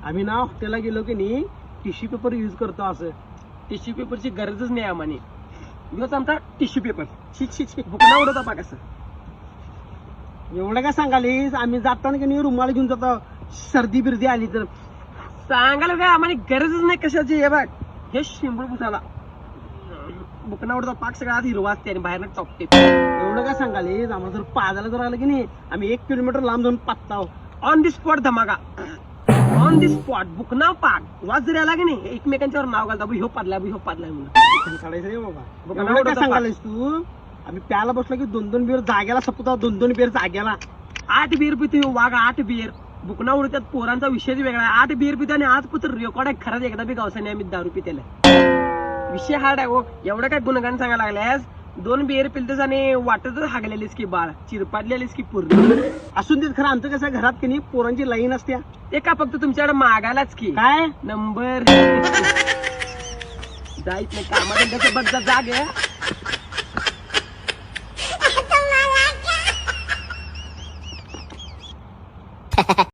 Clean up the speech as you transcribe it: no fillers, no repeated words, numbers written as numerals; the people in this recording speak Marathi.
आम्ही ना हॉटेलला गेलो की नाही टिश्यू पेपर यूज करतो असं. टिश्यू पेपरची गरजच नाही आम्हाला. ह्योच आमचा टिश्यू पेपर. बुकना उडवता पा कसं. एवढं काय सांगालीस? आम्ही जाताना की नाही रुमाल घेऊन जातो, सर्दी बिर्दी आली तर. सांगायला काय आम्हाला गरजच नाही कशाची. हे बघ हे शिंबूळ पुसाला बुकना उडता पाक सगळा हिरवा असते आणि बाहेर टॉपते. एवढं काय सांगालीस? आम्हाला जर पाजायला जर आलं की नाही आम्ही 1 किलोमीटर लांब जाऊन पाचताव. ऑन दी स्पॉट धमाका. ऑन दी स्पॉट बुकना पाक वाज जरी आला की नाही एकमेकांच्यावर नाव घालता ह्यो पाडलाय म्हणून. काढायचं रे बाबा. बुकना एवढं काय उडवता सांगालीस तू? आम्ही प्यायला बसलो की 2-2 बिअर जाग्याला सपतो, 2-2 बिअर जाग्याला. 8 बिअर पितो ह्यो वाघ. 8 बिअर बुकना उडतात. पोरांचा विषयच वेगळा आहे. 8 बिअर पितो आणि आज पुत्र रेकॉर्ड आहे. खरंच एकदा बी गावसाने आम्ही दारू पितेला. विषय हार्ड आहे. एवढं काय गुणगान सांगायला लागल्यास. 2 बिअर पिलतेस आणि वाटतच हागलेलीस की बाळ, चिरपाडलेलीस की पूर्ण. असून देत. खरं आमचं कसं घरात की नाही पोरांची लाईन असते. ते का फक्त तुमच्याकडे मागायलाच की काय नंबर जायच नाही कामाला बघ जाग